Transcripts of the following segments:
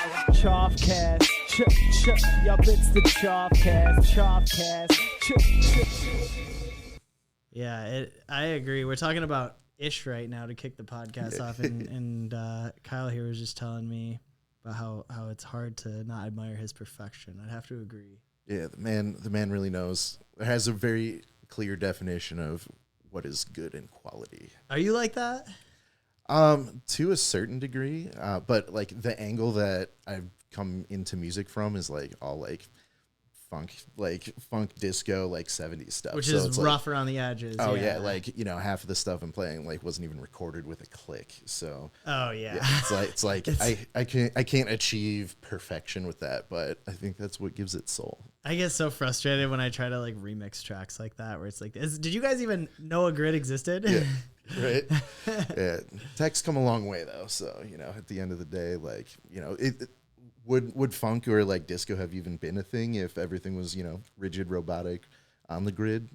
Choffcast, yup, it's the Choffcast. Yeah, I agree. We're talking about Ish right now to kick the podcast off, and Kyle here was just telling me about how it's hard to not admire his perfection. I'd have to agree. Yeah, the man really knows. It has a very clear definition of what is good and quality. Are you like that? To a certain degree, but like the angle that I've come into music from is like all like funk disco, like 70s stuff, which so is it's rough like, around the edges. Oh yeah, like half of the stuff I'm playing like wasn't even recorded with a click. So it's like I can't achieve perfection with that, but I think that's what gives it soul. I get so frustrated when I try to like remix tracks like that, where it's like, did you guys even know a grid existed? Yeah. Right. Yeah. Tech's come a long way though. So, at the end of the day, like, would funk or like disco have even been a thing if everything was, rigid, robotic on the grid,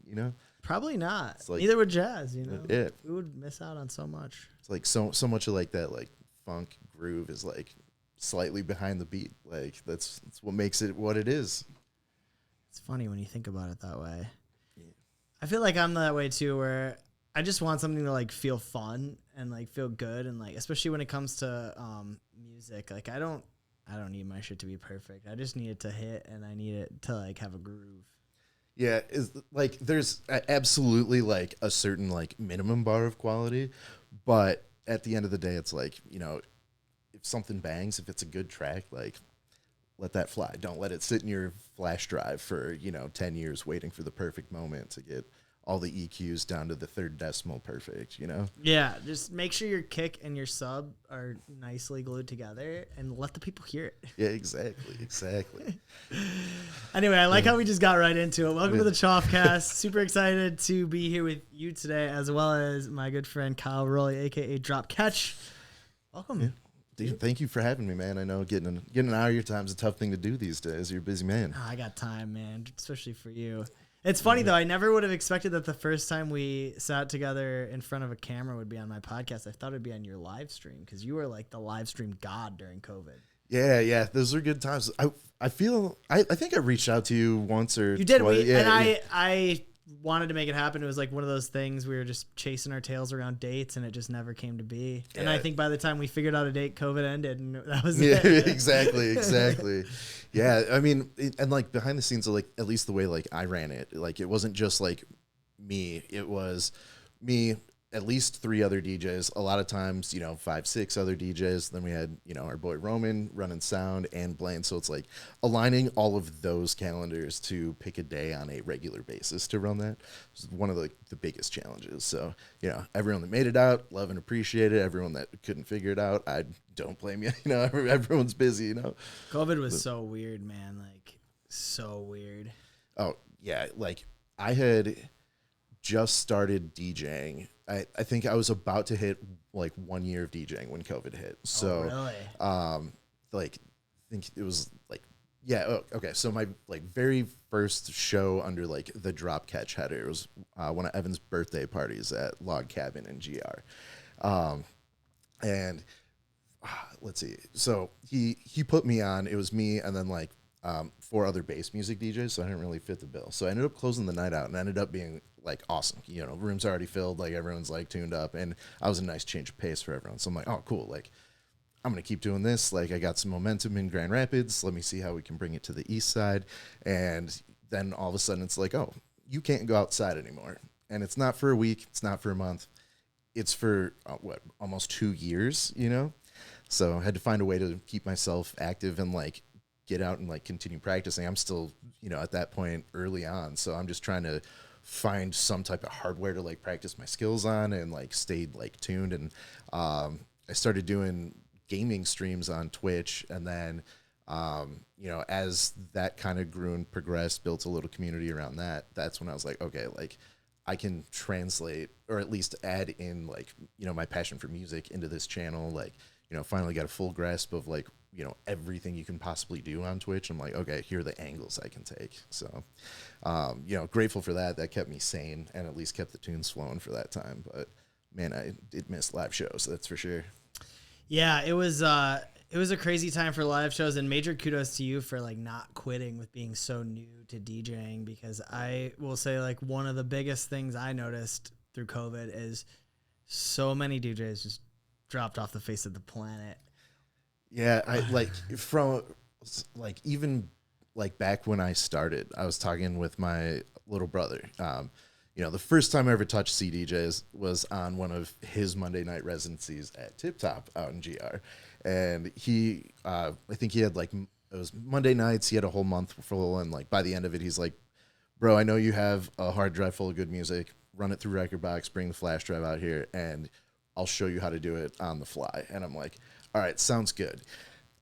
Probably not. Like, neither would jazz, Yeah. We would miss out on so much. It's like so much of like that, like funk groove is like slightly behind the beat. Like that's what makes it what it is. It's funny when you think about it that way. Yeah. I feel like I'm that way too, where I just want something to like feel fun and like feel good, and like especially when it comes to music, like I don't need my shit to be perfect. I just need it to hit, and I need it to like have a groove. Yeah, is like there's absolutely like a certain like minimum bar of quality, but at the end of the day, it's like if something bangs, if it's a good track, like let that fly. Don't let it sit in your flash drive for 10 years waiting for the perfect moment to get all the EQs down to the third decimal perfect, Yeah, just make sure your kick and your sub are nicely glued together and let the people hear it. Yeah, exactly. Anyway, I like how we just got right into it. Welcome to the Choffcast. Super excited to be here with you today, as well as my good friend Kyle Rowley, a.k.a. Drop Catch. Welcome. Yeah. Dude, thank you for having me, man. I know getting an hour of your time is a tough thing to do these days. You're a busy man. Oh, I got time, man, especially for you. It's funny, though. I never would have expected that the first time we sat together in front of a camera would be on my podcast. I thought it'd be on your live stream because you were like the live stream god during COVID. Yeah. Those are good times. I feel I think I reached out to you once or you did. twice. I wanted to make it happen. It was like one of those things we were just chasing our tails around dates, and it just never came to be. Yeah. And I think by the time we figured out a date, COVID ended, and that was it. Exactly. Yeah, I mean, and like behind the scenes, like at least the way like I ran it, like it wasn't just like me. It was me, at least 3 other DJs. A lot of times, 5, 6 other DJs. Then we had our boy Roman running sound and Blaine. So it's like aligning all of those calendars to pick a day on a regular basis to run that was one of the biggest challenges. So everyone that made it out, love and appreciate it. Everyone that couldn't figure it out, I don't blame you. Everyone's busy. COVID was so weird, man. Like so weird. Oh yeah, like I had just started DJing. I think I was about to hit like 1 year of DJing when COVID hit. So, really? I think it was like, okay. So my like very first show under like the Drop Catch header was one of Evan's birthday parties at Log Cabin in GR. And let's see. So he put me on. It was me and then like 4 other bass music DJs. So I didn't really fit the bill. So I ended up closing the night out and ended up being like awesome. Room's already filled, like everyone's like tuned up, and I was a nice change of pace for everyone. So I'm like, oh cool, like I'm gonna keep doing this. Like I got some momentum in Grand Rapids. Let me see how we can bring it to the east side. And then all of a sudden it's like, oh, you can't go outside anymore. And it's not for a week, it's not for a month, it's for almost 2 years, So I had to find a way to keep myself active and like get out and like continue practicing. I'm still, at that point early on. So I'm just trying to find some type of hardware to like practice my skills on and like stay like tuned. And I started doing gaming streams on Twitch, and then as that kind of grew and progressed, built a little community around that. That's when I was like, okay, like I can translate or at least add in like my passion for music into this channel. Like finally got a full grasp of like everything you can possibly do on Twitch. I'm like, okay, here are the angles I can take. So, grateful for that. That kept me sane and at least kept the tunes flowing for that time. But man, I did miss live shows. That's for sure. Yeah, it was it was a crazy time for live shows, and major kudos to you for like not quitting with being so new to DJing, because I will say like one of the biggest things I noticed through COVID is so many DJs just dropped off the face of the planet. Yeah, I like from like even like back when I started, I was talking with my little brother. You know, the first time I ever touched CDJs was on one of his Monday night residencies at Tip Top out in GR. And he, I think he had like, it was Monday nights. He had a whole month full. And like by the end of it, he's like, bro, I know you have a hard drive full of good music. Run it through Rekordbox, bring the flash drive out here, and I'll show you how to do it on the fly. And I'm like, all right, sounds good.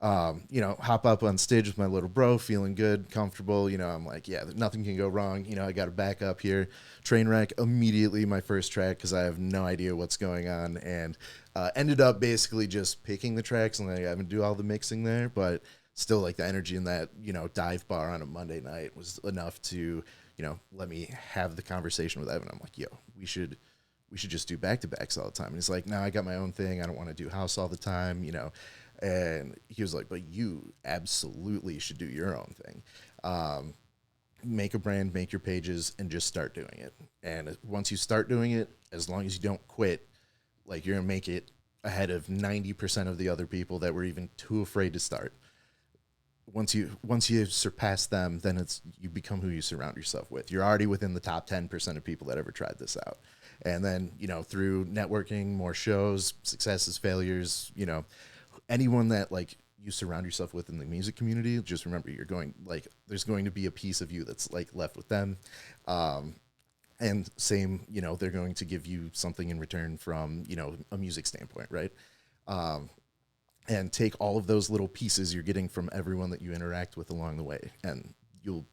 You know, hop up on stage with my little bro, feeling good, comfortable. You know, I'm like, yeah, nothing can go wrong. You know, I got to back up here. Trainwreck immediately my first track because I have no idea what's going on, and ended up basically just picking the tracks and like having to do all the mixing there. But still, like the energy in that, you know, dive bar on a Monday night was enough to, you know, let me have the conversation with Evan. I'm like, yo, we should just do back-to-backs all the time. And he's like, no, I got my own thing. I don't want to do house all the time, you know. And he was like, but you absolutely should do your own thing. Make a brand, make your pages, and just start doing it. And once you start doing it, as long as you don't quit, like you're going to make it ahead of 90% of the other people that were even too afraid to start. Once you surpass them, then you become who you surround yourself with. You're already within the top 10% of people that ever tried this out. And then, you know, through networking, more shows, successes, failures, you know, anyone that like you surround yourself with in the music community, just remember there's going to be a piece of you that's like left with them. And same, you know, they're going to give you something in return from, you know, a music standpoint, right? And take all of those little pieces you're getting from everyone that you interact with along the way, and you'll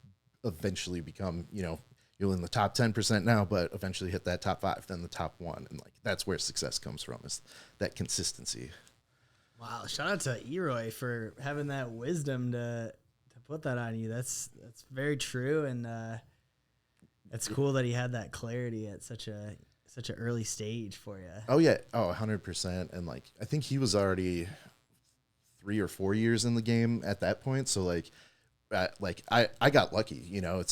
eventually become, you know, you're in the top 10% now, but eventually hit that top 5, then the top 1. And like, that's where success comes from, is that consistency. Wow. Shout out to Eroy for having that wisdom to put that on you. That's very true. And, it's cool that he had that clarity at such an early stage for you. Oh yeah. Oh, 100%. And like, I think he was already 3 or 4 years in the game at that point. So like I got lucky, you know.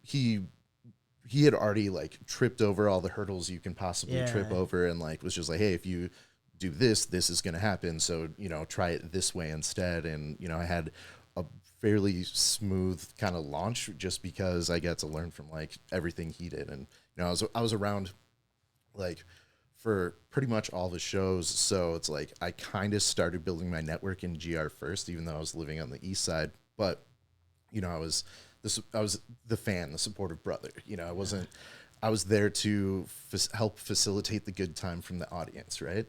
He had already like tripped over all the hurdles you can possibly trip over, and like was just like, hey, if you do this is going to happen. So, you know, try it this way instead. And, you know, I had a fairly smooth kind of launch just because I got to learn from like everything he did. And, you know, I was around like for pretty much all the shows. So it's like, I kind of started building my network in GR first, even though I was living on the east side. But, you know, I was the fan, the supportive brother. You know, I was there to help facilitate the good time from the audience, right?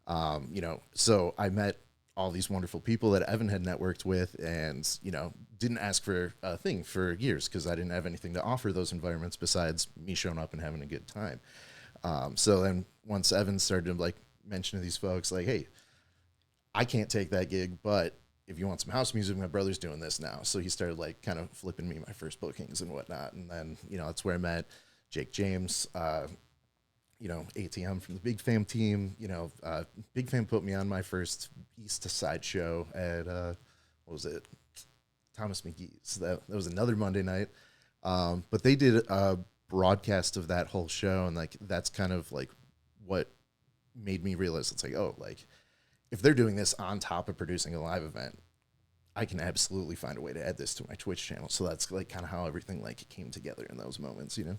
You know, so I met all these wonderful people that Evan had networked with, and, you know, didn't ask for a thing for years because I didn't have anything to offer those environments besides me showing up and having a good time. So then once Evan started to like mention to these folks, like, hey, I can't take that gig, but if you want some house music, my brother's doing this now. So he started like kind of flipping me my first bookings and whatnot. And then, you know, that's where I met Jake James, you know, ATM from the Big Fam team. You know, Big Fam put me on my first East Side show at, what was it? Thomas McGee's. That was another Monday night. But they did a broadcast of that whole show. And like, that's kind of like what made me realize it's like, oh, like if they're doing this on top of producing a live event, I can absolutely find a way to add this to my Twitch channel. So that's like kind of how everything like came together in those moments, you know?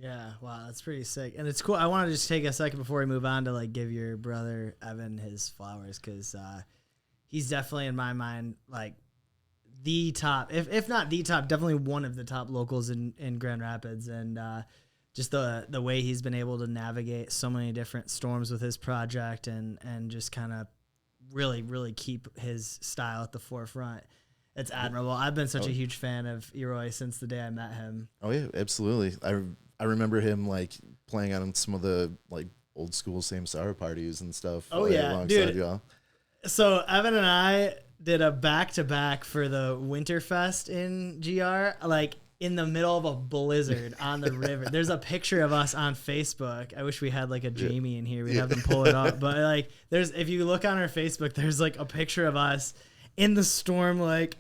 Yeah, wow, that's pretty sick. And it's cool. I want to just take a second before we move on to like give your brother Evan his flowers, because he's definitely in my mind like the top, if not the top, definitely one of the top locals in Grand Rapids. And just the way he's been able to navigate so many different storms with his project and just kind of really keep his style at the forefront. It's admirable. I've been such a huge fan of Eroy since the day I met him. Oh yeah, absolutely. I remember him like playing on some of the like old school Same Sorrow parties and stuff. Oh yeah, dude. Y'all. So Evan and I did a back-to-back for the Winterfest in GR. Like in the middle of a blizzard on the river. There's a picture of us on Facebook. I wish we had like a Jamie in here. We'd have them pull it up. But like, if you look on our Facebook, there's like a picture of us in the storm, like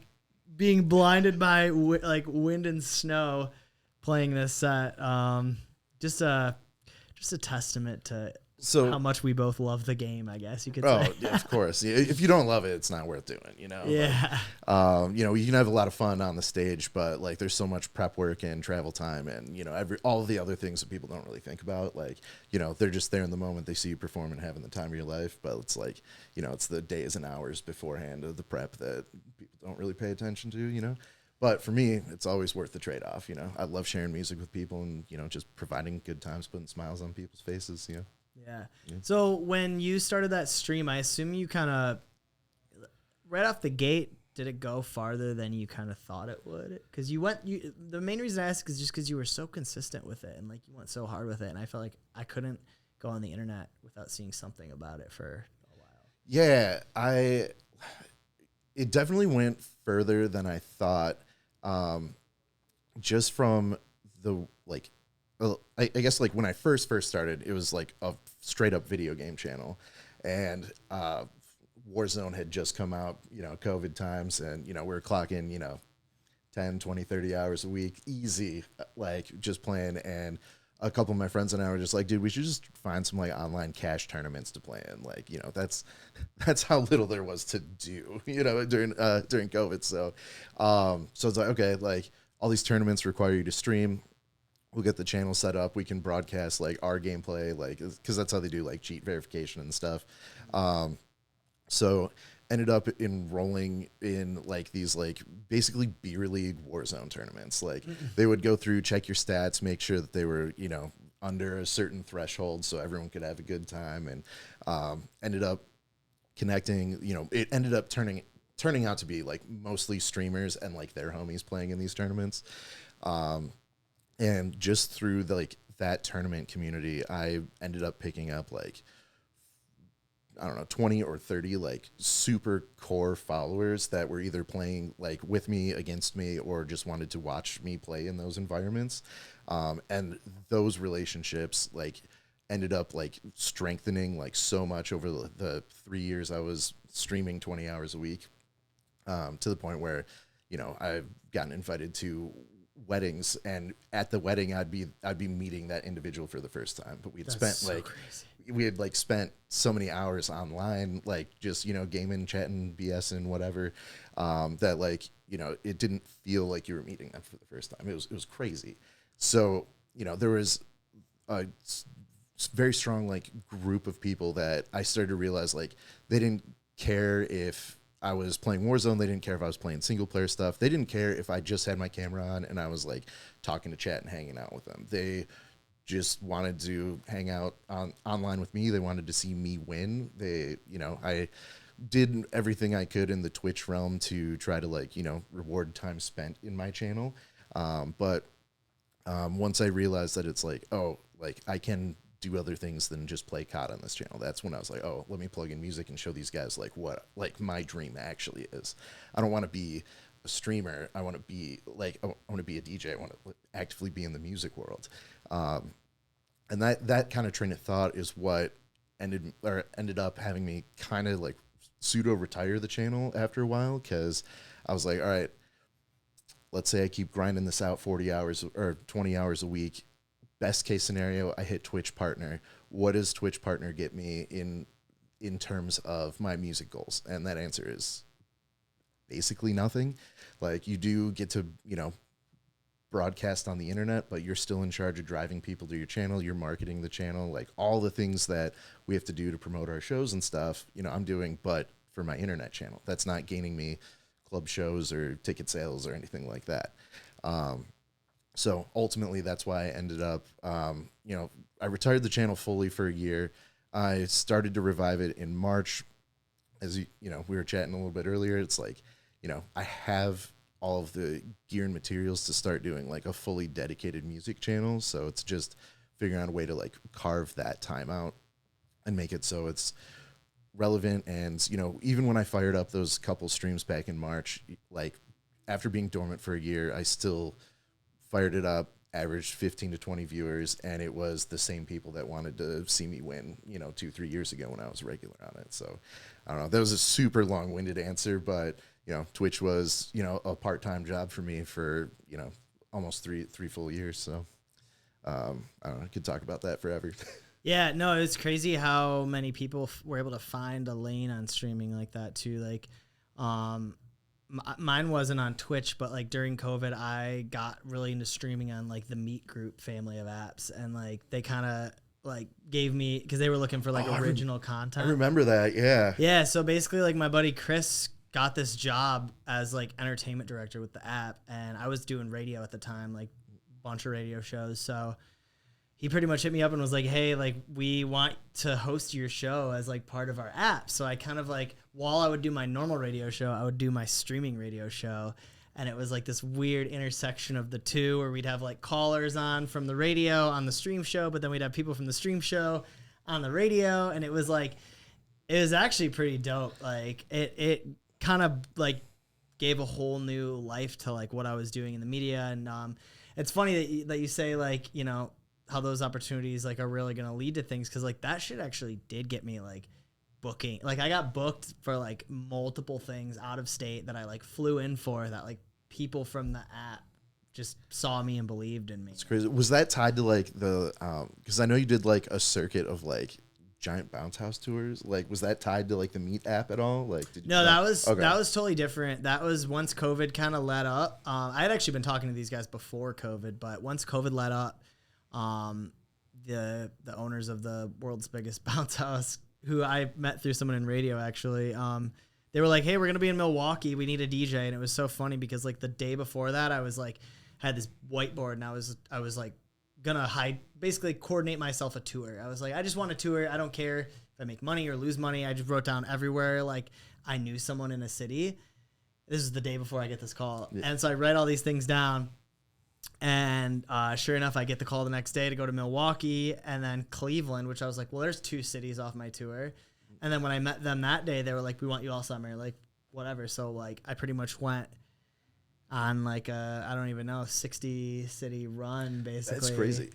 being blinded by like wind and snow, playing this set. Just a testament to how much we both love the game, I guess you could say. Oh, yeah, of course. If you don't love it, it's not worth doing, you know? Yeah. Like, you know, you can have a lot of fun on the stage, but like there's so much prep work and travel time and, you know, all of the other things that people don't really think about. Like, you know, they're just there in the moment. They see you perform and having the time of your life. But it's like, you know, it's the days and hours beforehand of the prep that people don't really pay attention to, you know? But for me, it's always worth the trade-off, you know? I love sharing music with people and, you know, just providing good times, putting smiles on people's faces, you know? Yeah. So when you started that stream, I assume you kind of, right off the gate, did it go farther than you kind of thought it would? Because the main reason I ask is just because you were so consistent with it and like you went so hard with it. And I felt like I couldn't go on the internet without seeing something about it for a while. Yeah, it definitely went further than I thought. Just from the, like, I guess like when I first started, it was like a straight up video game channel, and Warzone had just come out, you know, COVID times, and, you know, we were clocking, you know, 10, 20, 30 hours a week, easy, like just playing. And a couple of my friends and I were just like, dude, we should just find some like online cash tournaments to play in. Like, you know, that's how little there was to do, you know, during COVID. So it's like, okay, like all these tournaments require you to stream. We'll get the channel set up. We can broadcast like our gameplay, like, because that's how they do like cheat verification and stuff. So ended up enrolling in like these like basically beer league Warzone tournaments. Like they would go through, check your stats, make sure that they were, you know, under a certain threshold so everyone could have a good time, and ended up connecting. You know, it ended up turning out to be like mostly streamers and like their homies playing in these tournaments. And just through that tournament community, I ended up picking up like, I don't know, 20 or 30 like super core followers that were either playing like with me, against me, or just wanted to watch me play in those environments. And those relationships like ended up like strengthening like so much over the 3 years I was streaming 20 hours a week, to the point where, you know, I've gotten invited to weddings, and at the wedding I'd be meeting that individual for the first time. But we had like spent so many hours online, like just, you know, gaming, chatting, BSing, whatever, that like, you know, it didn't feel like you were meeting them for the first time. It was crazy. So, you know, there was a very strong like group of people that I started to realize like they didn't care if I was playing Warzone. They didn't care if I was playing single player stuff. They didn't care if I just had my camera on and I was like talking to chat and hanging out with them. They just wanted to hang out online with me. They wanted to see me win. You know, I did everything I could in the Twitch realm to try to like, you know, reward time spent in my channel. But once I realized that it's like, oh, like I can do other things than just play COD on this channel, that's when I was like, oh, let me plug in music and show these guys like what like my dream actually is. I don't want to be a streamer. I want to be like, I want to be a DJ. I want to actively be in the music world. And that kind of train of thought is what ended up having me kind of like pseudo retire the channel after a while, because I was like, all right, let's say I keep grinding this out 40 hours or 20 hours a week. Best case scenario, I hit Twitch partner. What does Twitch partner get me in terms of my music goals? And that answer is basically nothing. Like, you do get to, you know, broadcast on the internet, but you're still in charge of driving people to your channel. You're marketing the channel, like all the things that we have to do to promote our shows and stuff, you know, I'm doing, but for my internet channel. That's not gaining me club shows or ticket sales or anything like that. So ultimately, that's why I ended up, you know, I retired the channel fully for a year. I started to revive it in March. As you know, we were chatting a little bit earlier. It's like, you know, I have all of the gear and materials to start doing like a fully dedicated music channel. So it's just figuring out a way to like carve that time out and make it so it's relevant. And, you know, even when I fired up those couple streams back in March, like after being dormant for a year, I still fired it up, averaged 15 to 20 viewers, and it was the same people that wanted to see me win, 2-3 years ago when I was regular on it. So I don't know. That was a super long-winded answer, but Twitch was, a part-time job for me for, almost three full years. So I don't know. I could talk about that forever. Yeah, no, it's crazy how many people were able to find a lane on streaming like that too. Like, mine wasn't on Twitch, but like during COVID, I got really into streaming on like the Meet Group family of apps, and like they kind of like gave me, because they were looking for like original content. I remember that, yeah. Yeah, so basically like my buddy Chris got this job as like entertainment director with the app, and I was doing radio at the time, like a bunch of radio shows. So he pretty much hit me up and was like, hey, like we want to host your show as like part of our app. So I kind of like, while I would do my normal radio show, I would do my streaming radio show. And it was like this weird intersection of the two, where we'd have like callers on from the radio on the stream show, but then we'd have people from the stream show on the radio. And it was like, it was actually pretty dope. Like it kind of like gave a whole new life to like what I was doing in the media. And it's funny that you say like, how those opportunities like are really going to lead to things. Cause like that shit actually did get me like booking. Like I got booked for like multiple things out of state that I like flew in for, that like people from the app just saw me and believed in me. It's crazy. Was that tied to like the, cause I know you did like a circuit of like giant bounce house tours. Like, was that tied to like the Meet app at all? Like, that was totally different. That was once COVID kind of let up. I had actually been talking to these guys before COVID, but once COVID let up, the owners of the world's biggest bounce house, who I met through someone in radio actually, they were like, hey, we're going to be in Milwaukee. We need a DJ. And it was so funny because like the day before that, I was like, had this whiteboard, and I was like gonna basically coordinate myself a tour. I was like, I just want a tour. I don't care if I make money or lose money. I just wrote down everywhere. Like I knew someone in a city. This is the day before I get this call. Yeah. And so I write all these things down. And sure enough, I get the call the next day to go to Milwaukee and then Cleveland, which I was like, well, there's 2 cities off my tour. And then when I met them that day, they were like, we want you all summer, like whatever. So like I pretty much went on like I don't even know, 60 city run basically. That's crazy.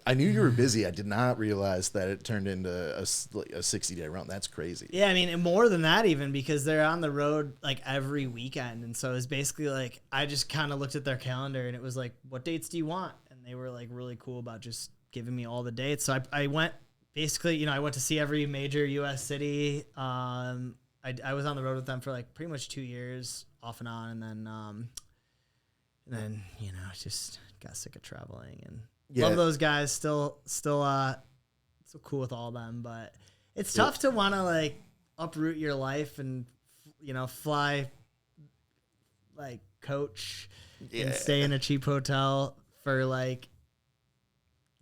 I knew you were busy. I did not realize that it turned into a 60-day run. That's crazy. Yeah, I mean, and more than that even, because they're on the road like every weekend. And so it's basically like, I just kind of looked at their calendar and it was like, what dates do you want? And they were like really cool about just giving me all the dates. So I went basically, I went to see every major U.S. city. I was on the road with them for like pretty much 2 years off and on. And then, just got sick of traveling and love those guys. Still cool with all of them, but it's tough to want to like uproot your life and, fly like coach and stay in a cheap hotel for like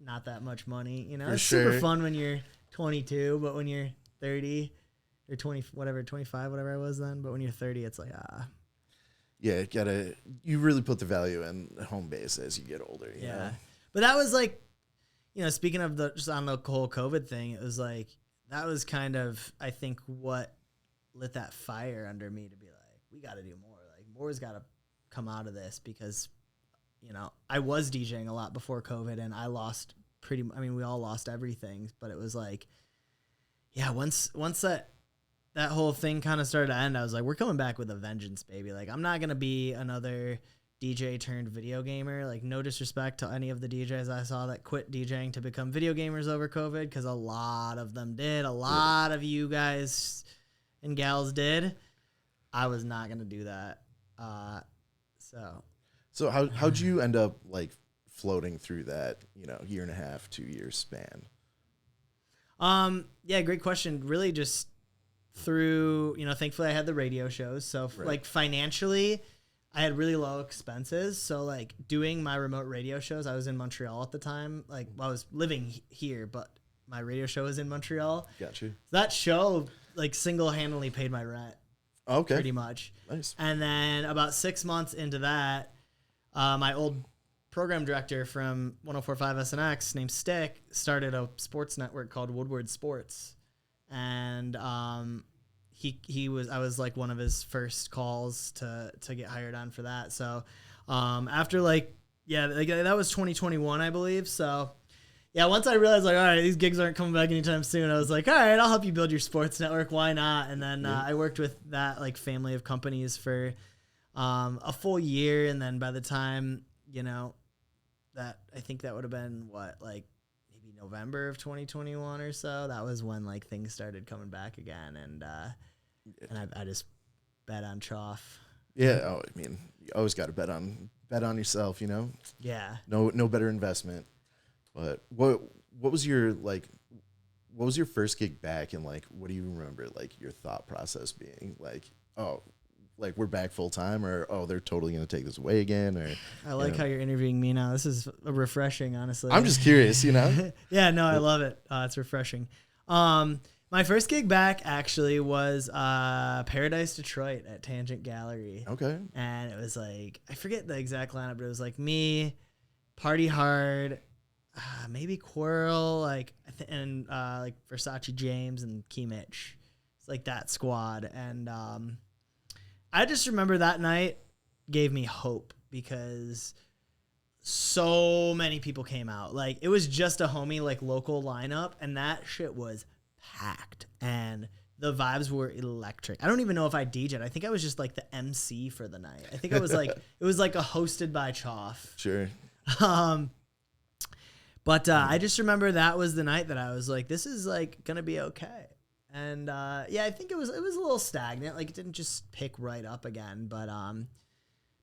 not that much money. It's super fun when you're 22, but when you're 30 or 20, whatever, 25, whatever I was then, but when you're 30, it's like, yeah, you really put the value in home base as you get older. You know? But that was like, speaking of just on the whole COVID thing, it was like, that was kind of, I think, what lit that fire under me to be like, we got to do more. Like, more's got to come out of this because, I was DJing a lot before COVID and I lost we all lost everything. But it was like, yeah, once that whole thing kind of started to end, I was like, we're coming back with a vengeance, baby. Like, I'm not going to be another DJ turned video gamer. Like, no disrespect to any of the DJs I saw that quit DJing to become video gamers over COVID, because a lot of them did. A lot of you guys and gals did. I was not going to do that. So how'd you end up, like, floating through that, 1.5, 2 year span? Yeah, great question. Really just through, thankfully I had the radio shows. So like financially, I had really low expenses. So like doing my remote radio shows, I was in Montreal at the time. Like, I was living here, but my radio show was in Montreal. Got you. That show like single-handedly paid my rent. Okay. Pretty much. Nice. And then about 6 months into that, my old program director from 104.5 SNX named Stick started a sports network called Woodward Sports. And I was like one of his first calls to get hired on for that. So after like Yeah, like, that was 2021, I believe. So, yeah, once I realized, like, all right, these gigs aren't coming back anytime soon, I was like, all right, I'll help you build your sports network. Why not? And then I worked with that, like, family of companies for a full year. And then by the time, that I think that would have been maybe November of 2021 or so. That was when, like, things started coming back again. And I just bet on CHOFF. Yeah. Oh, I mean, you always got to bet on yourself, Yeah. No better investment. But what was your first gig back, and like what do you remember like your thought process being like, oh, like we're back full time, or oh, they're totally gonna take this away again, or I like how you're interviewing me now. This is refreshing, honestly. I'm just curious, Yeah, no, I love it. It's refreshing. My first gig back actually was Paradise Detroit at Tangent Gallery. Okay. And it was like, I forget the exact lineup, but it was like me, Party Hard, maybe Quirrell, and like Versace James and Key Mitch. It's like that squad. And I just remember that night gave me hope because so many people came out. Like, it was just a homie, like, local lineup, and that shit was packed. And the vibes were electric. I don't even know if I DJ'd. I think I was just like the MC for the night. I think I was like, it was like a hosted by CHOFF. Sure. But I just remember that was the night that I was like, this is like gonna be okay. And yeah, I think it was a little stagnant. Like, it didn't just pick right up again. But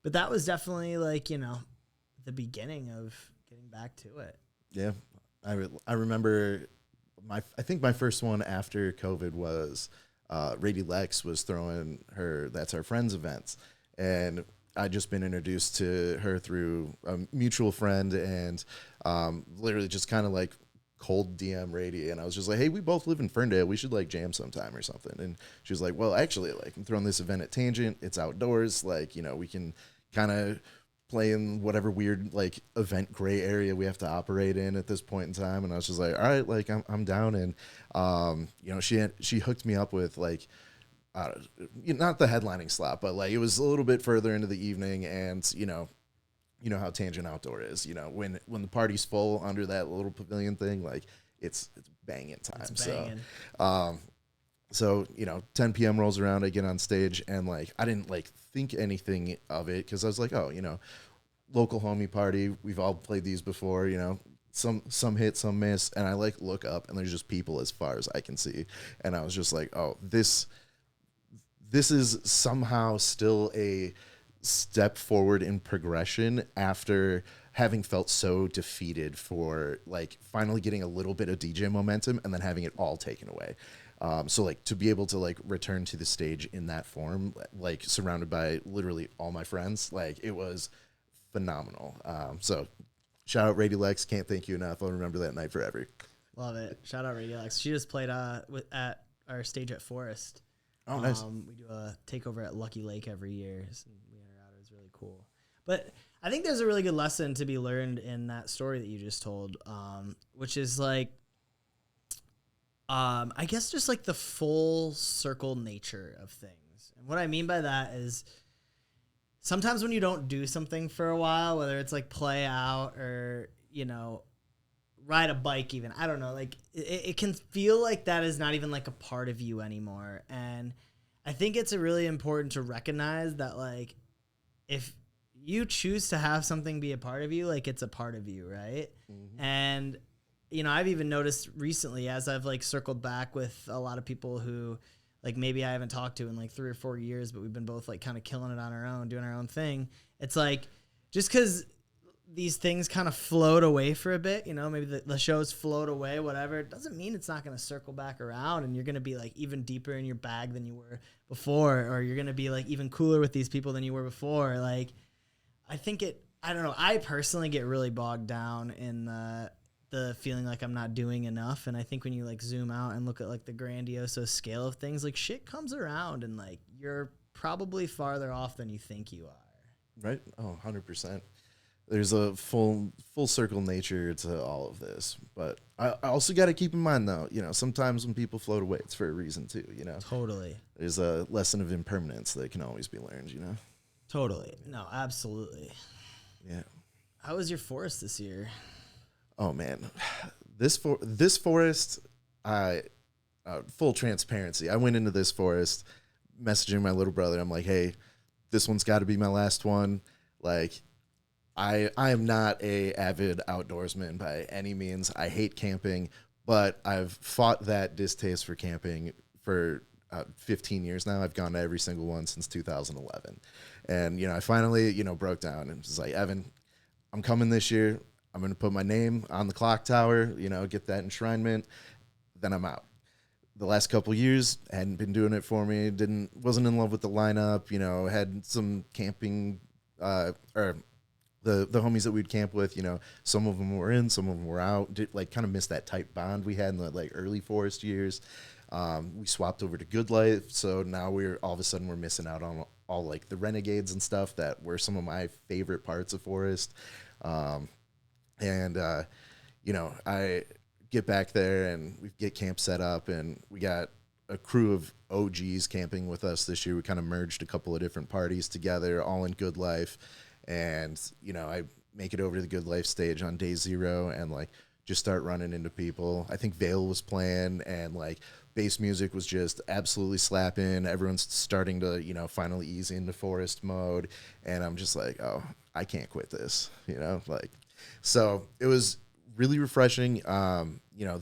that was definitely like, the beginning of getting back to it. Yeah, I remember I think my first one after COVID was Rady Lex was throwing her That's Our Friends events, and I'd just been introduced to her through a mutual friend, and literally just kind of like cold DM Rady, and I was just like, hey, we both live in Ferndale, we should like jam sometime or something. And she was like, well, actually, like, I'm throwing this event at Tangent, it's outdoors, like, we can kind of play in whatever weird like event gray area we have to operate in at this point in time. And I was just like, all right, like I'm down. And she hooked me up with like not the headlining slot, but like it was a little bit further into the evening. And you know how Tangent Outdoor is, when the party's full under that little pavilion thing, like it's banging time. It's banging. So 10 p.m. rolls around, I get on stage, and like I didn't like think anything of it because I was like, oh, local homie party, we've all played these before, some hit, some miss, and I like look up and there's just people as far as I can see, and I was just like, oh, this is somehow still a step forward in progression after having felt so defeated for like finally getting a little bit of DJ momentum and then having it all taken away. So like to be able to like return to the stage in that form, like surrounded by literally all my friends, like it was phenomenal. So shout out Rady Lex. Can't thank you enough. I'll remember that night forever. Love it. Shout out Rady Lex. She just played at our stage at Forest. Oh, nice. We do a takeover at Lucky Lake every year. So we had her out. It was really cool. But I think there's a really good lesson to be learned in that story that you just told, which is like, I guess just like the full circle nature of things. And what I mean by that is sometimes when you don't do something for a while, whether it's like play out or, ride a bike even, I don't know, like it can feel like that is not even like a part of you anymore. And I think it's really important to recognize that like if you choose to have something be a part of you, like it's a part of you, right? Mm-hmm. And I've even noticed recently as I've like circled back with a lot of people who like maybe I haven't talked to in like 3 or 4 years, but we've been both like kind of killing it on our own, doing our own thing. It's like, just because these things kind of float away for a bit, maybe the shows float away, whatever, it doesn't mean it's not going to circle back around and you're going to be like even deeper in your bag than you were before, or you're going to be like even cooler with these people than you were before. Like, I don't know. I personally get really bogged down in the feeling like I'm not doing enough. And I think when you like zoom out and look at like the grandiose scale of things, like shit comes around and like you're probably farther off than you think you are. Right. Oh, 100%. There's a full circle nature to all of this, but I also got to keep in mind though, sometimes when people float away, it's for a reason too, Totally. There's a lesson of impermanence that can always be learned, Totally. No, absolutely. Yeah. How was your forest this year? Oh man, this forest, I full transparency. I went into this forest messaging my little brother. I'm like, hey, this one's got to be my last one. Like, I am not a avid outdoorsman by any means. I hate camping, but I've fought that distaste for camping for 15 years now. I've gone to every single one since 2011. And, I finally, broke down and was like, Evan, I'm coming this year. I'm going to put my name on the clock tower, get that enshrinement. Then I'm out. The last couple of years hadn't been doing it for me. Wasn't in love with the lineup, had some camping, or the homies that we'd camp with, some of them were in, some of them were out. Kind of missed that tight bond we had in the early forest years. We swapped over to Good Life, so now all of a sudden we're missing out on all the renegades and stuff that were some of my favorite parts of forest. I get back there and we get camp set up, and we got a crew of OGs camping with us this year. We kind of merged a couple of different parties together, all in Good Life. And, I make it over to the Good Life stage on day 0 and just start running into people. I think Vale was playing, and bass music was just absolutely slapping. Everyone's starting to, finally ease into forest mode. And I'm just like, oh, I can't quit this, so it was really refreshing.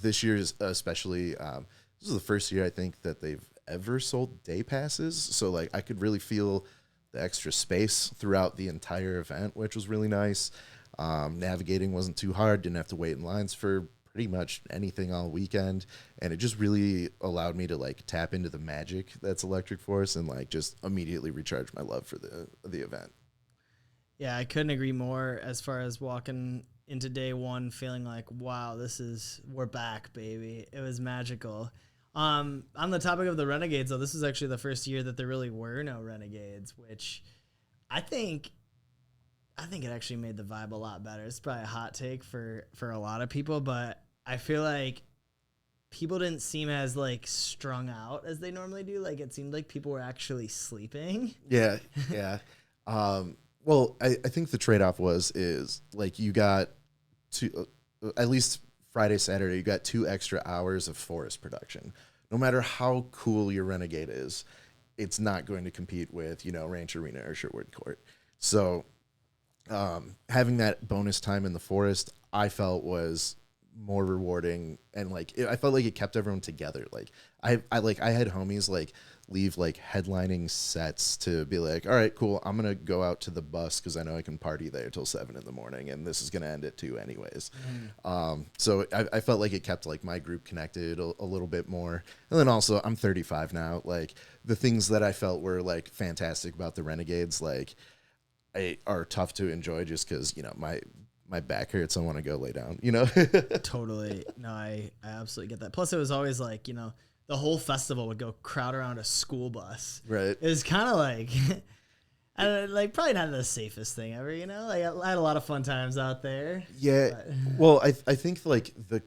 This year is especially, this is the first year I think that they've ever sold day passes. So I could really feel the extra space throughout the entire event, which was really nice. Navigating wasn't too hard. Didn't have to wait in lines for pretty much anything all weekend. And it just really allowed me to tap into the magic that's Electric Forest and just immediately recharge my love for the event. Yeah, I couldn't agree more as far as walking into day 1 feeling like, wow, we're back, baby. It was magical. On the topic of the Renegades, though, this is actually the first year that there really were no Renegades, which I think it actually made the vibe a lot better. It's probably a hot take for a lot of people, but I feel like people didn't seem as strung out as they normally do. It seemed like people were actually sleeping. Yeah, yeah. Well, I think the trade-off is you got at least Friday, Saturday, you got 2 extra hours of forest production. No matter how cool your Renegade is, it's not going to compete with, Ranch Arena or Sherwood Court. So having that bonus time in the forest, I felt was more rewarding, and I felt like it kept everyone together. I had homies leave headlining sets to be all right, cool, I'm gonna go out to the bus because I know I can party there till 7 a.m, and this is gonna end at 2 anyways. So I felt like it kept my group connected a little bit more. And then also, I'm 35 now. The things that I felt were fantastic about the Renegades are tough to enjoy just because my back hurts. I want to go lay down. Totally. No, I absolutely get that. Plus, it was always the whole festival would go crowd around a school bus. Right. It was kind of I don't know, probably not the safest thing ever, I had a lot of fun times out there. Yeah. But. Well, I think the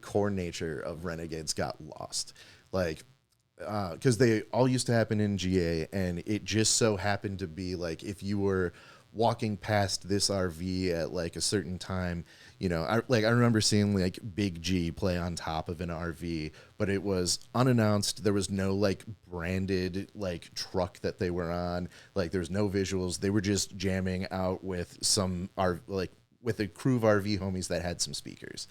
core nature of Renegades got lost. Because they all used to happen in GA, and it just so happened to be if you were walking past this RV at a certain time, I remember seeing Big G play on top of an RV, but it was unannounced. There was no branded truck that they were on. There was no visuals. They were just jamming out with with a crew of RV homies that had some speakers.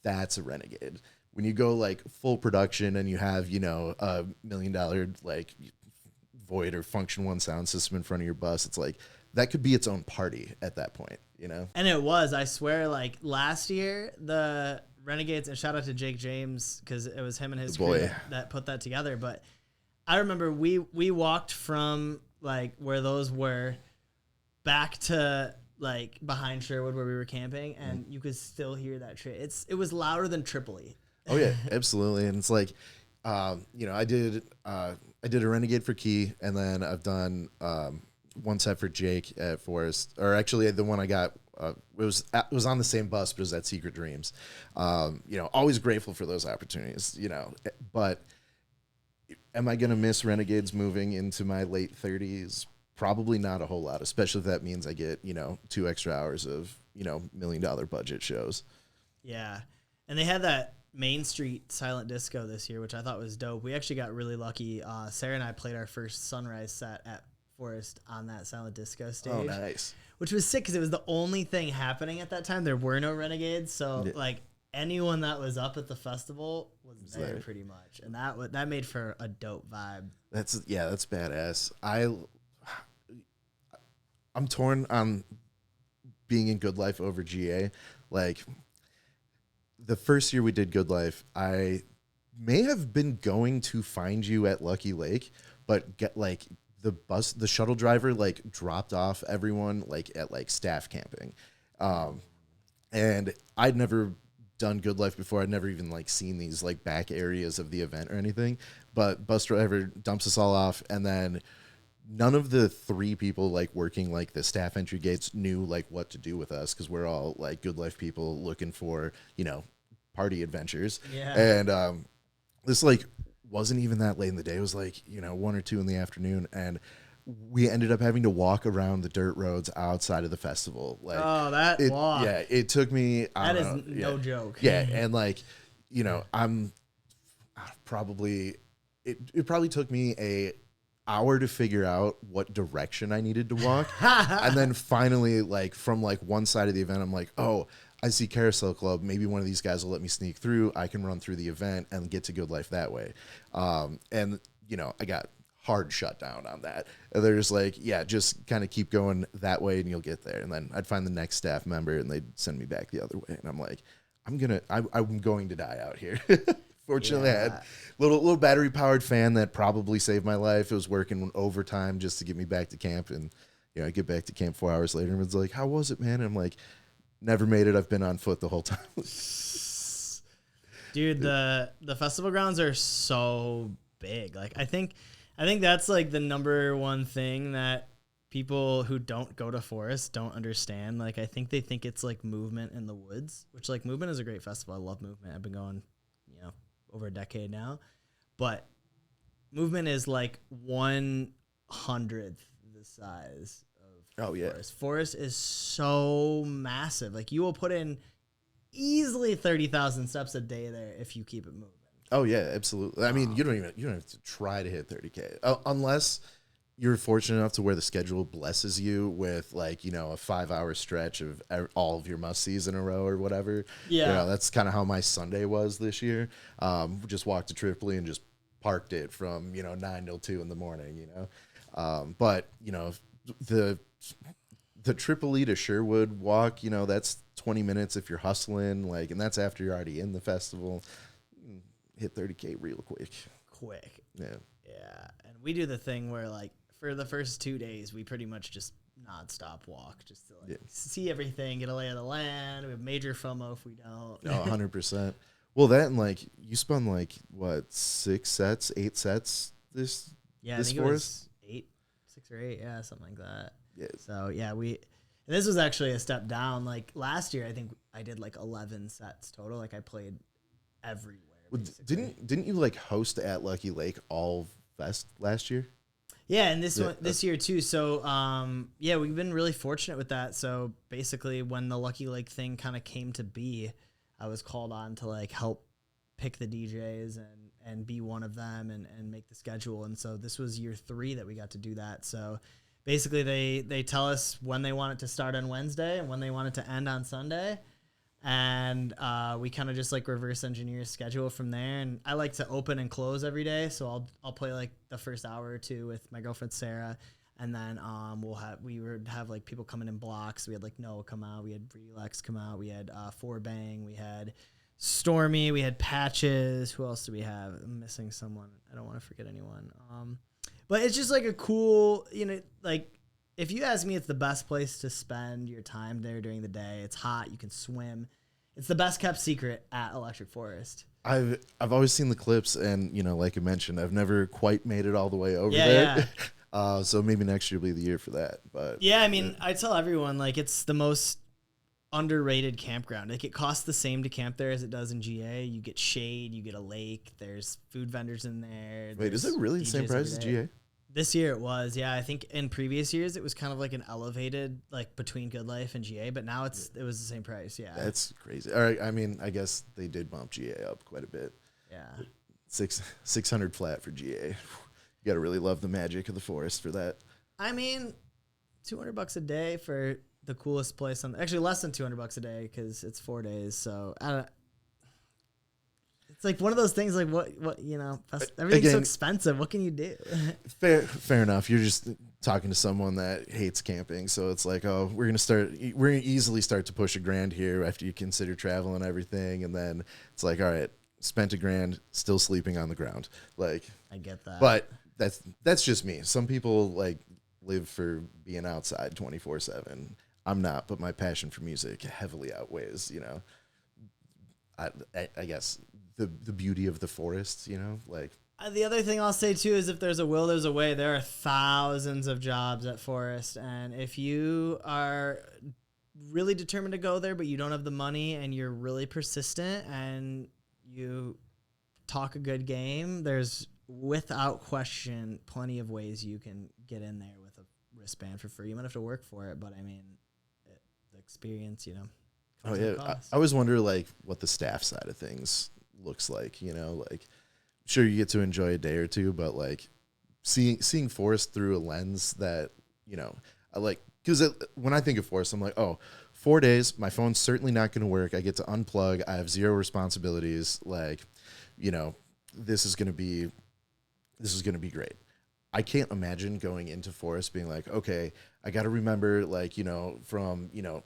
That's a Renegade. When you go full production and you have, a $1 million Void or Function 1 sound system in front of your bus, it's that could be its own party at that point, And it was, I swear, last year, the Renegades, and shout out to Jake James, because it was him and his crew that put that together. But I remember we walked from where those were back to behind Sherwood where we were camping, and you could still hear that train. It was louder than Tripoli. Oh yeah, absolutely. And it's I did a Renegade for Key, and then I've done one set for Jake at Forest, or actually the one I got it was on the same bus, but it was at Secret Dreams. Always grateful for those opportunities. But am I gonna miss Renegades moving into my late 30s? probably not a whole lot, especially if that means I get, 2 extra hours of, $1 million budget shows. Yeah. And they had that Main Street silent disco this year, which I thought was dope. We actually got really lucky. Sarah and I played our first sunrise set at Forest on that silent disco stage. Oh, nice. Which was sick because it was the only thing happening at that time. There were no Renegades. So, like, anyone that was up at the festival was there pretty much. And that made for a dope vibe. That's badass. I'm torn on being in Good Life over GA. Like, the first year we did Good Life, I may have been going to find you at Lucky Lake, but the shuttle driver like dropped off everyone like at like staff camping. And I'd never done Good Life before. I'd never even like seen these like back areas of the event or anything, but bus driver dumps us all off. And then none of the 3 people like working like the staff entry gates knew like what to do with us. 'Cause we're all like Good Life people looking for, party adventures. Yeah. And, this like wasn't even that late in the day. It was like, 1 or 2 in the afternoon. And we ended up having to walk around the dirt roads outside of the festival. Like, walk. Yeah, it took me. That is no joke. Yeah, and like, I'm probably it probably took me a hour to figure out what direction I needed to walk, and then finally, like from like one side of the event, I'm like, oh, I see Carousel Club. Maybe one of these guys will let me sneak through. I can run through the event and get to Good Life that way. And I got hard shut down on that. And they're just like, yeah, just kind of keep going that way and you'll get there. And then I'd find the next staff member and they'd send me back the other way. And I'm like, I'm going to die out here. Fortunately, I had a little battery powered fan that probably saved my life. It was working overtime just to get me back to camp. And, I get back to camp 4 hours later and it's like, how was it, man? And I'm like, never made it. I've been on foot the whole time. Dude, the festival grounds are so big. Like, I think that's like the number one thing that people who don't go to Forest don't understand. Like, I think they think it's like Movement in the woods, which like Movement is a great festival. I love Movement. I've been going, over a decade now, but Movement is like 1/100th the size of Forest. Forest is so massive. Like, you will put in easily 30,000 steps a day there if you keep it moving. Oh yeah, absolutely. I mean, you don't have to try to hit 30K unless you're fortunate enough to where the schedule blesses you with like, a 5-hour stretch of all of your must-sees in a row or whatever. Yeah. That's kind of how my Sunday was this year. Just walked to Tripoli and just parked it from, 9 till 2 in the morning, but, the Tripoli to Sherwood walk, that's 20 minutes if you're hustling, like, and that's after you're already in the festival. Hit 30K real quick. Yeah. Yeah. And we do the thing where like for the first 2 days, we pretty much just nonstop walk just to like see everything, get a lay of the land. We have major FOMO if we don't. Oh, 100%. Well, that and like you spun like what, 8 sets this I think Forest? it was 6 or 8, something like that. Yeah. So and this was actually a step down. Like last year, I think I did like 11 sets total. Like I played everywhere. Well, didn't you like host at Lucky Lake all fest last year? Yeah, and this year too. So we've been really fortunate with that. So basically, when the Lucky Lake thing kind of came to be, I was called on to like help pick the DJs and be one of them and make the schedule. And so this was year 3 that we got to do that. So basically, they tell us when they want it to start on Wednesday and when they want it to end on Sunday. And we kind of just like reverse engineer schedule from there. And I like to open and close every day, so I'll play like the first hour or 2 with my girlfriend Sarah, and then we would have like people coming in blocks. We had like Noah come out, we had Relax come out, we had 4Bang, we had Stormy, we had Patches. Who else do we have? I'm missing someone. I don't want to forget anyone. But it's just like a cool, like. If you ask me, it's the best place to spend your time there during the day. It's hot. You can swim. It's the best kept secret at Electric Forest. I've always seen the clips, and like I mentioned, I've never quite made it all the way over there. Yeah. So maybe next year will be the year for that. But yeah, I mean, I tell everyone like it's the most underrated campground. Like it costs the same to camp there as it does in GA. You get shade. You get a lake. There's food vendors in there. Wait, is it really the same price as GA? This year it was, yeah. I think in previous years it was kind of like an elevated, like between Good Life and GA, but now it was the same price. Yeah, That's crazy. All right, I mean, I guess they did bump GA up quite a bit. yeah. 600 flat for GA. You gotta really love the magic of the forest for that. I mean, $200 a day for the coolest place on. Actually, less than $200 a day because it's 4 days. So I don't. It's like one of those things. Like what you know, everything's so expensive. What can you do? Fair enough. You're just talking to someone that hates camping, so it's like, oh, we're gonna easily start to push $1,000 here after you consider travel and everything, and then it's like, all right, spent $1,000, still sleeping on the ground. Like, I get that, but that's just me. Some people like live for being outside 24/7. I'm not, but my passion for music heavily outweighs, you know, I guess the beauty of the forest, you know, like. The other thing I'll say too is if there's a will, there's a way. There are thousands of jobs at Forest, and if you are really determined to go there, but you don't have the money and you're really persistent and you talk a good game, there's without question plenty of ways you can get in there with a wristband for free. You might have to work for it, but I mean, the experience, you know. Oh yeah, I always wonder like what the staff side of things looks like. You know, like sure you get to enjoy a day or two, but like seeing Forest through a lens that, you know, I like, because when I think of Forest, I'm like, oh, 4 days, my phone's certainly not going to work. I get to unplug. I have zero responsibilities. Like, you know, this is going to be great. I can't imagine going into Forest being like, okay, I got to remember, like, you know, from, you know,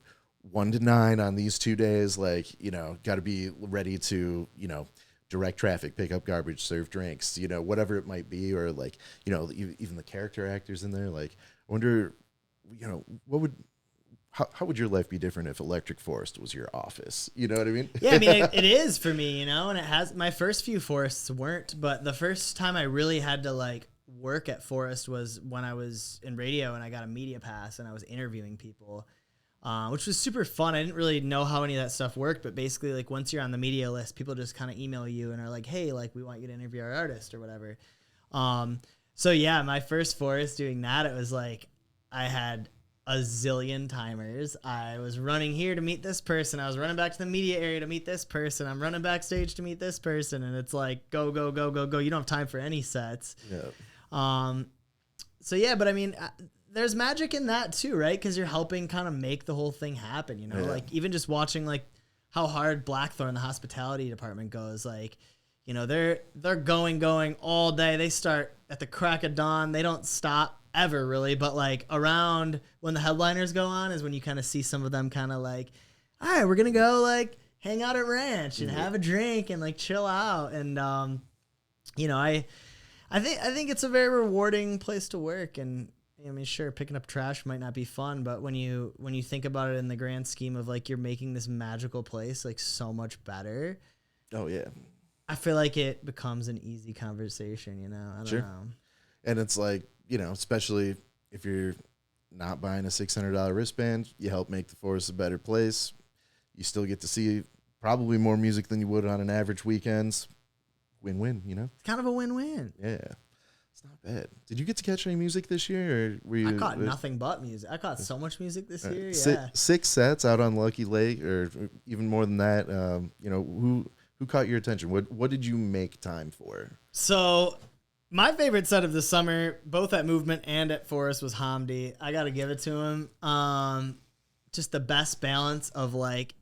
1 to 9 on these 2 days, like, you know, got to be ready to, you know, direct traffic, pick up garbage, serve drinks, you know, whatever it might be, or like, you know, even the character actors in there. Like, I wonder, you know, how would your life be different if Electric Forest was your office? You know what I mean? Yeah, I mean, it is for me, you know, and it has. My first few Forests weren't, but the first time I really had to like work at Forest was when I was in radio and I got a media pass and I was interviewing people. Which was super fun. I didn't really know how any of that stuff worked, but basically, like, once you're on the media list, people just kind of email you and are like, hey, like, we want you to interview our artist or whatever. So, yeah, my first Forest doing that, it was like I had a zillion timers. I was running here to meet this person. I was running back to the media area to meet this person. I'm running backstage to meet this person. And it's like, go, go, go, go, go. You don't have time for any sets. Yeah. So, yeah, but I mean... there's magic in that too, right? Because you're helping kind of make the whole thing happen, you know? Yeah. Like, even just watching, like, how hard Blackthorn, the hospitality department, goes. Like, you know, they're going all day. They start at the crack of dawn. They don't stop ever, really. But, like, around when the headliners go on is when you kind of see some of them kind of like, all right, we're going to go, like, hang out at Ranch and have a drink and, like, chill out. And, you know, I think it's a very rewarding place to work. And, I mean, sure, picking up trash might not be fun, but when you think about it in the grand scheme of like you're making this magical place like so much better. Oh yeah. I feel like it becomes an easy conversation, you know. I don't know. And it's like, you know, especially if you're not buying a $600 wristband, you help make the Forest a better place. You still get to see probably more music than you would on an average weekends. Win-win, you know. It's kind of a win-win. Yeah. It's not bad. Did you get to catch any music this year, or were you? I caught nothing but music. I caught so much music this year. Yeah, six sets out on Lucky Lake, or even more than that. You know, who caught your attention? What did you make time for? So, my favorite set of the summer, both at Movement and at Forest, was Hamdi. I got to give it to him. Just the best balance of like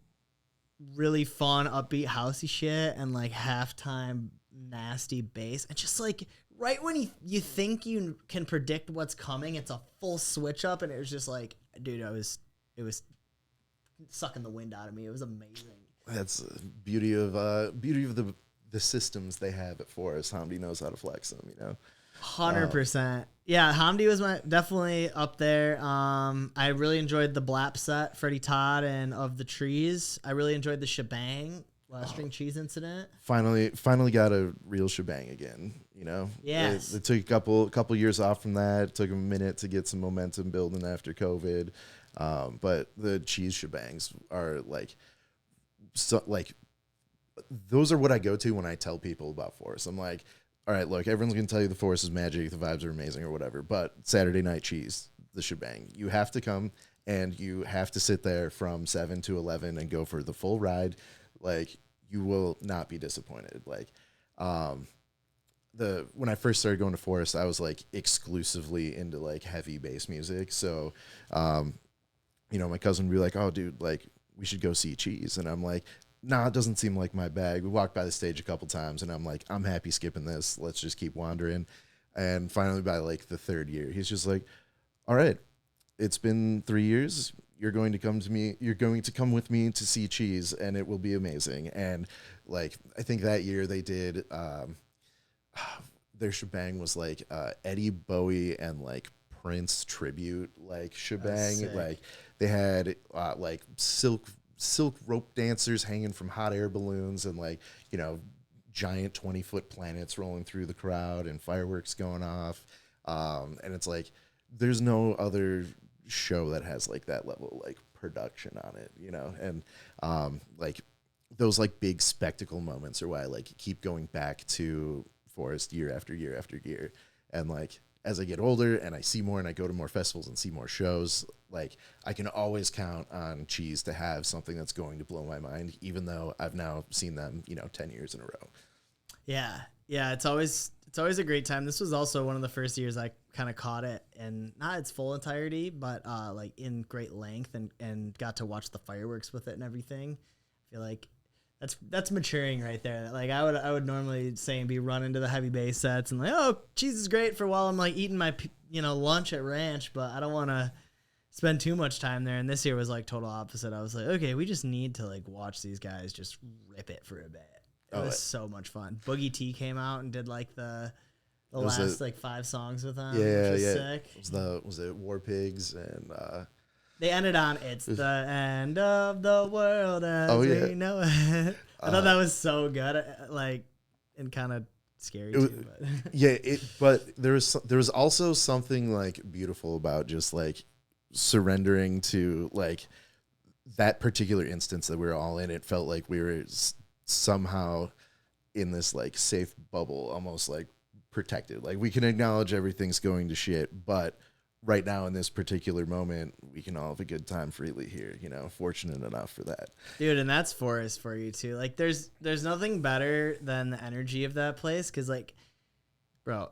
really fun, upbeat, housey shit, and like halftime nasty bass, and just like. Right when you think you can predict what's coming, it's a full switch up, and it was just like, dude, it was sucking the wind out of me. It was amazing. That's beauty of the systems they have at Forest. Hamdi knows how to flex them, you know. 100%. Yeah, Hamdi was definitely up there. I really enjoyed the Blap set, Freddie Todd, and Of the Trees. I really enjoyed the Shebang. Last String Cheese incident. Finally got a real shebang again. You know. Yes. It took a couple years off from that. It took a minute to get some momentum building after COVID, but the cheese shebangs are like, so like, those are what I go to when I tell people about Forest. I'm like, all right, look, everyone's going to tell you the Forest is magic, the vibes are amazing or whatever, but Saturday Night Cheese, the shebang, you have to come and you have to sit there from 7 to 11 and go for the full ride. Like, you will not be disappointed. Like, when I first started going to Forest, I was like exclusively into like heavy bass music. So, my cousin would be like, "Oh, dude, like we should go see Cheese," and I'm like, "Nah, it doesn't seem like my bag." We walked by the stage a couple times, and I'm like, "I'm happy skipping this. Let's just keep wandering." And finally, by like the third year, he's just like, "All right, it's been 3 years. You're going to come to me. You're going to come with me to see Cheese, and it will be amazing." And like, I think that year they did. Their shebang was like Eddie Bowie and like Prince tribute like shebang. Like they had like silk rope dancers hanging from hot air balloons and like giant 20-foot planets rolling through the crowd and fireworks going off. And it's like there's no other show that has like that level of like production on it, and like those like big spectacle moments are why I like keep going back to Forest year after year after year. And like as I get older and I see more and I go to more festivals and see more shows, like I can always count on Cheese to have something that's going to blow my mind, even though I've now seen them 10 years in a row. Yeah it's always a great time. This was also one of the first years I kind of caught it, and not its full entirety, but like in great length, and got to watch the fireworks with it and everything. I feel like that's maturing right there. Like I would normally say and be running to the heavy bass sets and like, oh, Cheese is great for while I'm like eating my lunch at Ranch, but I don't want to spend too much time there. And this year was like total opposite. I was like, okay, we just need to like watch these guys just rip it for a bit. It was so much fun. Boogie T came out and did like the last like 5 songs with them. Yeah, which was yeah. Sick. Was it War Pigs and they ended on "It's the end of the world as we know it." I thought that was so good, like, and kind of scary too. But. Yeah, but there was also something like beautiful about just like surrendering to like that particular instance that we were all in. It felt like we were somehow in this like safe bubble, almost like protected. Like we can acknowledge everything's going to shit, but right now in this particular moment, we can all have a good time freely here, fortunate enough for that. Dude, and that's Forest for you too. Like there's nothing better than the energy of that place. Cause like, bro,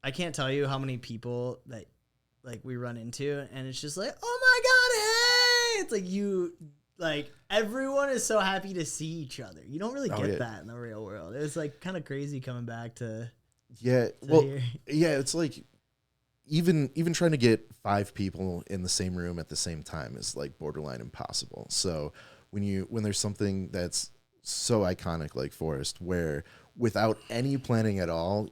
I can't tell you how many people that like we run into and it's just like, oh my God, hey, it's like everyone is so happy to see each other. You don't really get that in the real world. It's like kind of crazy coming back to here. Yeah, it's like, even trying to get 5 people in the same room at the same time is like borderline impossible. So when there's something that's so iconic like Forest, where without any planning at all,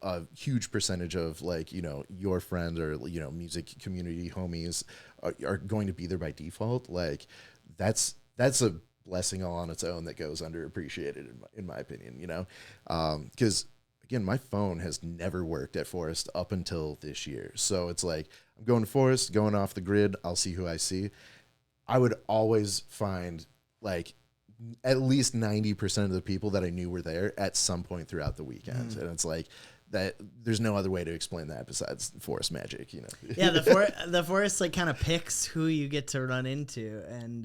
a huge percentage of like, your friends or, music community homies are going to be there by default. Like that's a blessing all on its own that goes underappreciated in my opinion, because again, my phone has never worked at Forest up until this year. So it's like, I'm going to Forest, going off the grid. I'll see who I see. I would always find like at least 90% of the people that I knew were there at some point throughout the weekend. And it's like that there's no other way to explain that besides Forest magic, Yeah. The Forest like kind of picks who you get to run into. And,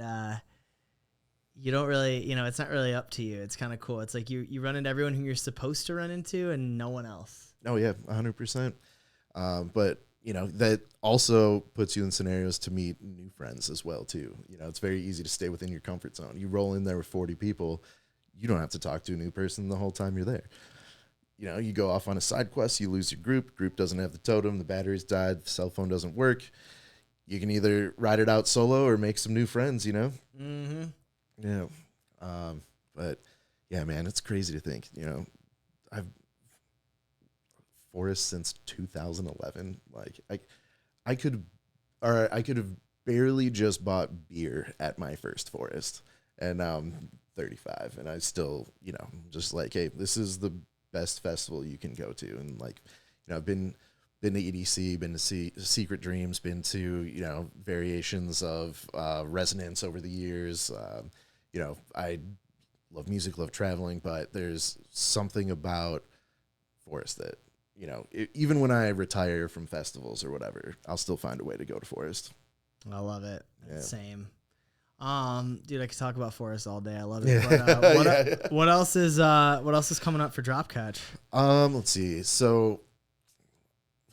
you don't really, it's not really up to you. It's kind of cool. It's like you run into everyone who you're supposed to run into and no one else. Oh yeah, 100%. But that also puts you in scenarios to meet new friends as well too. It's very easy to stay within your comfort zone. You roll in there with 40 people, you don't have to talk to a new person the whole time you're there. You go off on a side quest, you lose your group doesn't have the totem, the battery's died, the cell phone doesn't work. You can either ride it out solo or make some new friends, Mm-hmm. Yeah. But yeah, man, it's crazy to think, I've Forest since 2011. Like I could have barely just bought beer at my first Forest, and now I'm 35 and I still, just like, hey, this is the best festival you can go to. And like, I've been to EDC, been to Secret Dreams, been to, variations of Resonance over the years. I love music, love traveling, but there's something about Forest that, you know, even when I retire from festivals or whatever, I'll still find a way to go to Forest. I love it. Yeah. Same. Dude, I could talk about Forest all day. I love it. Yeah. But, what else is coming up for Drop Catch? Let's see. So,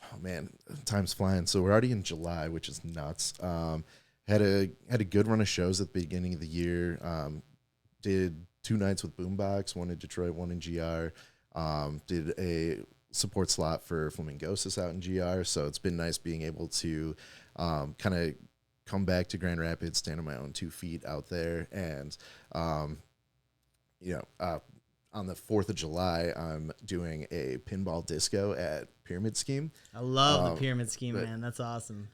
oh man, time's flying. So we're already in July, which is nuts. Had a good run of shows at the beginning of the year. Did 2 nights with Boombox, one in Detroit, one in GR. Did a support slot for Flamingosis out in GR. So it's been nice being able to kind of come back to Grand Rapids, stand on my own 2 feet out there. And, you know, on the 4th of July, I'm doing a pinball disco at Pyramid Scheme. I love the Pyramid Scheme, man. That's awesome.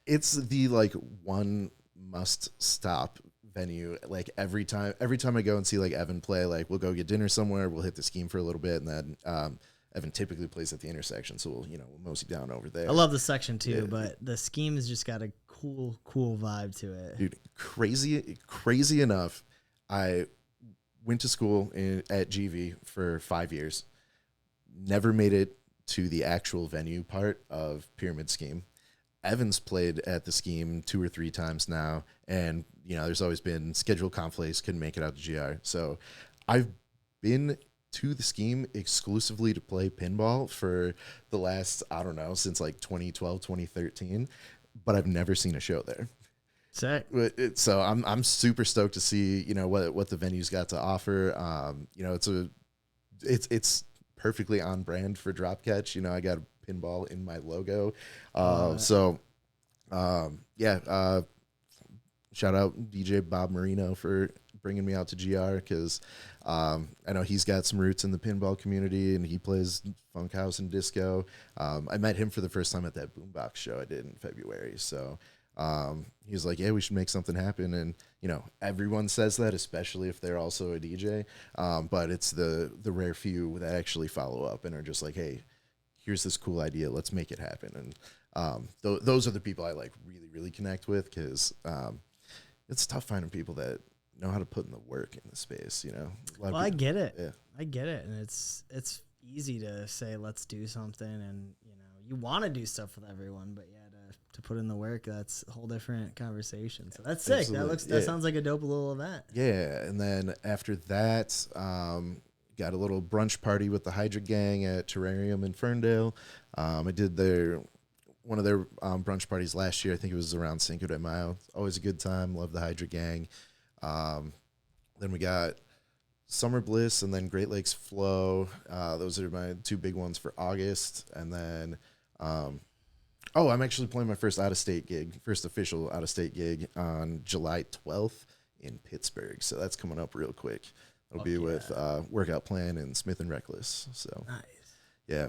It's the like one must stop venue. Like every time I go and see like Evan play, like we'll go get dinner somewhere, we'll hit the Scheme for a little bit, and then Evan typically plays at the intersection, so we'll mosey down over there. I love the section too, but the Scheme has just got a cool vibe to it. Dude, crazy enough, I went to school at GV for 5 years, never made it to the actual venue part of Pyramid Scheme. Evan's played at the Scheme 2 or 3 times now, and there's always been schedule conflicts, couldn't make it out to GR. So I've been to the Scheme exclusively to play pinball for the last, I don't know, since like 2012, 2013, but I've never seen a show there. Sick. So I'm super stoked to see what the venue's got to offer. It's perfectly on brand for Drop Catch. I got a pinball in my logo. Shout out DJ Bob Marino for bringing me out to GR, because I know he's got some roots in the pinball community and he plays funk house and disco. I met him for the first time at that Boombox show I did in February. So he was like, yeah, we should make something happen. And everyone says that, especially if they're also a DJ, but it's the rare few that actually follow up and are just like, hey, here's this cool idea, let's make it happen. And those are the people I like really connect with, because it's tough finding people that know how to put in the work in the space. Well, I get it. Yeah, I get it, and it's easy to say let's do something, and you want to do stuff with everyone, but yeah, to put in the work, that's a whole different conversation. So that's sick. Absolutely. That sounds like a dope little event. Yeah, and then after that, got a little brunch party with the Hydra Gang at Terrarium in Ferndale. I did one of their brunch parties last year. I think it was around Cinco de Mayo. Always a good time. Love the Hydra Gang. Then we got Summer Bliss and then Great Lakes Flow. Those are my 2 big ones for August. And then, I'm actually playing my first official out-of-state gig on July 12th in Pittsburgh. So that's coming up real quick. It'll be with Workout Plan and Smith and Reckless. So nice. Yeah,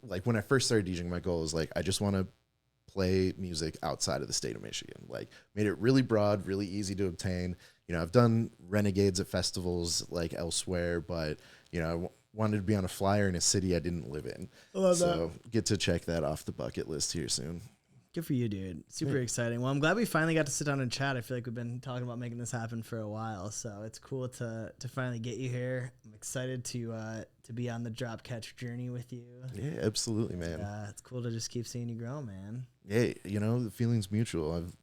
like when I first started DJing, my goal was like, I just want to play music outside of the state of Michigan. Like, made it really broad, really easy to obtain. I've done renegades at festivals like elsewhere, but I wanted to be on a flyer in a city I didn't live in. I love so get to check that off the bucket list here soon. Good for you, dude. Super exciting. Well, I'm glad we finally got to sit down and chat. I feel like we've been talking about making this happen for a while, so it's cool to finally get you here. I'm excited to be on the Drop Catch journey with you. Yeah, absolutely, man. It's cool to just keep seeing you grow, man. Yeah, the feeling's mutual. I've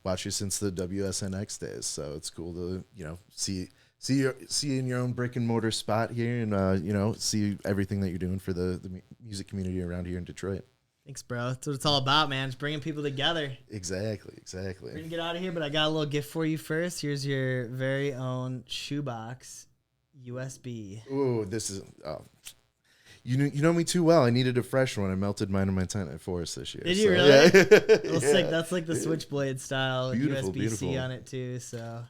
watched you since the WSNX days, so it's cool to see in your own brick and mortar spot here, and see everything that you're doing for the music community around here in Detroit. Thanks, bro. That's what it's all about, man. Just bringing people together. Exactly. We're going to get out of here, but I got a little gift for you first. Here's your very own shoebox USB. Ooh, this is... You know me too well. I needed a fresh one. I melted mine in my tent at Forest this year. Did you really? Yeah. Sick. That's like the Switchblade style with USB-C beautiful. on it too. So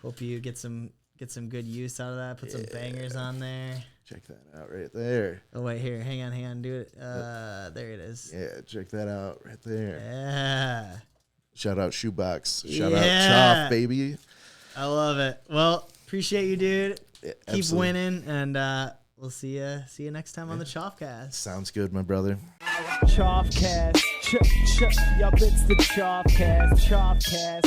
hope you get some good use out of that. Put some bangers on there. Check that out right there. Oh, wait, here. Hang on. Do it. There it is. Yeah, check that out right there. Yeah. Shout out Shoebox. Shout out Choff, baby. I love it. Well, appreciate you, dude. Yeah, Keep absolutely. winning, and we'll see you next time on the CHOFF. Sounds good, my brother. CHOFF. Yup, it's the CHOFF. CHOFF.